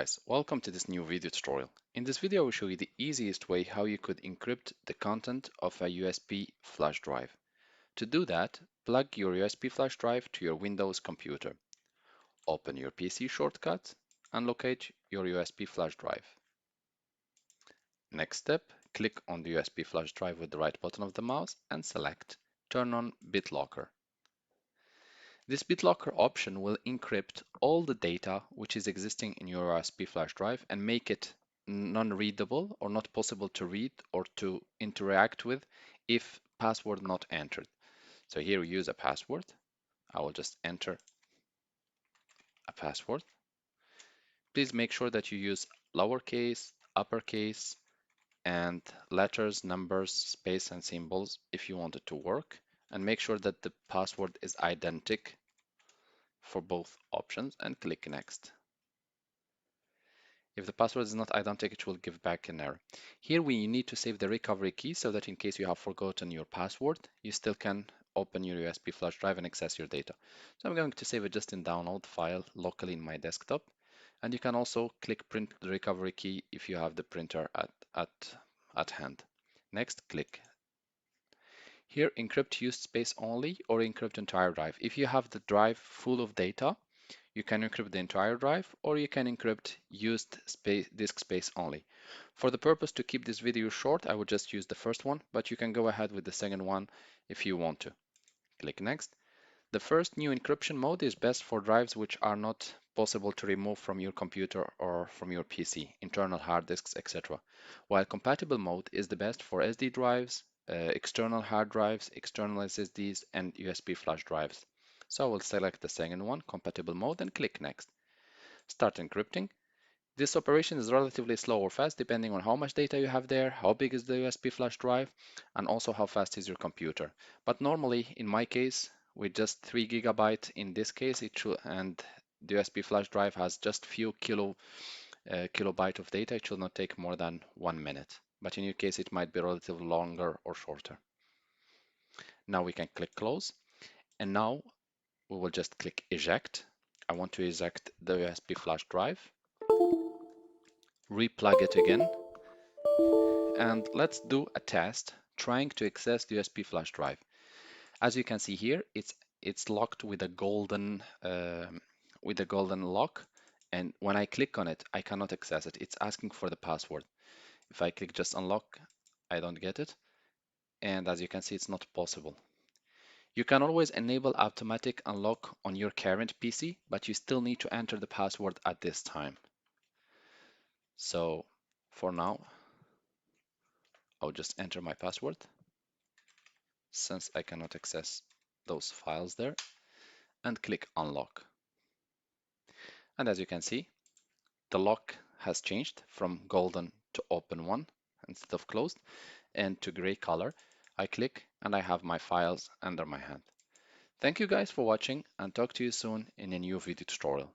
guys, welcome to this new video tutorial. In this video I will show you the easiest way how you could encrypt the content of a USB flash drive. To do that, plug your USB flash drive to your Windows computer. Open your PC shortcut and locate your USB flash drive. Next step, click on the USB flash drive with the right button of the mouse and select Turn on BitLocker. This BitLocker option will encrypt all the data which is existing in your USB flash drive and make it non-readable or not possible to read or to interact with if password not entered. So here we use a password. I will just enter a password. Please make sure that you use lowercase, uppercase, and letters, numbers, space, and symbols if you want it to work. And make sure that the password is identical for both options and click Next. If the password is not identical, it will give back an error. Here we need to save the recovery key so that in case you have forgotten your password, you still can open your USB flash drive and access your data. So I'm going to save it just in download file locally in my desktop. And you can also click print the recovery key if you have the printer at hand. Next, click. Here, encrypt used space only or encrypt entire drive. If you have the drive full of data, you can encrypt the entire drive or you can encrypt used disk space only. For the purpose to keep this video short, I would just use the first one, but you can go ahead with the second one if you want to. Click Next. The first new encryption mode is best for drives which are not possible to remove from your computer or from your PC, internal hard disks, etc. While compatible mode is the best for SD drives, external hard drives, external SSDs, and USB flash drives. So I will select the second one, compatible mode, and click Next. Start encrypting. This operation is relatively slow or fast depending on how much data you have there, how big is the USB flash drive, and also how fast is your computer. But normally, in my case, with just 3 GB in this case, and the USB flash drive has just few kilobyte of data, it should not take more than 1 minute. But in your case, it might be relatively longer or shorter. Now we can click Close, and now we will just click Eject. I want to eject the USB flash drive. Replug it again, and let's do a test trying to access the USB flash drive. As you can see here, it's locked with a golden lock, and when I click on it, I cannot access it. It's asking for the password. If I click just unlock, I don't get it, and as you can see, it's not possible. You can always enable automatic unlock on your current PC, but you still need to enter the password at this time. So for now, I'll just enter my password since I cannot access those files there, and click unlock. And as you can see, the lock has changed from golden to open one instead of closed, and to gray color. I click and I have my files under my hand. Thank you guys for watching, and talk to you soon in a new video tutorial.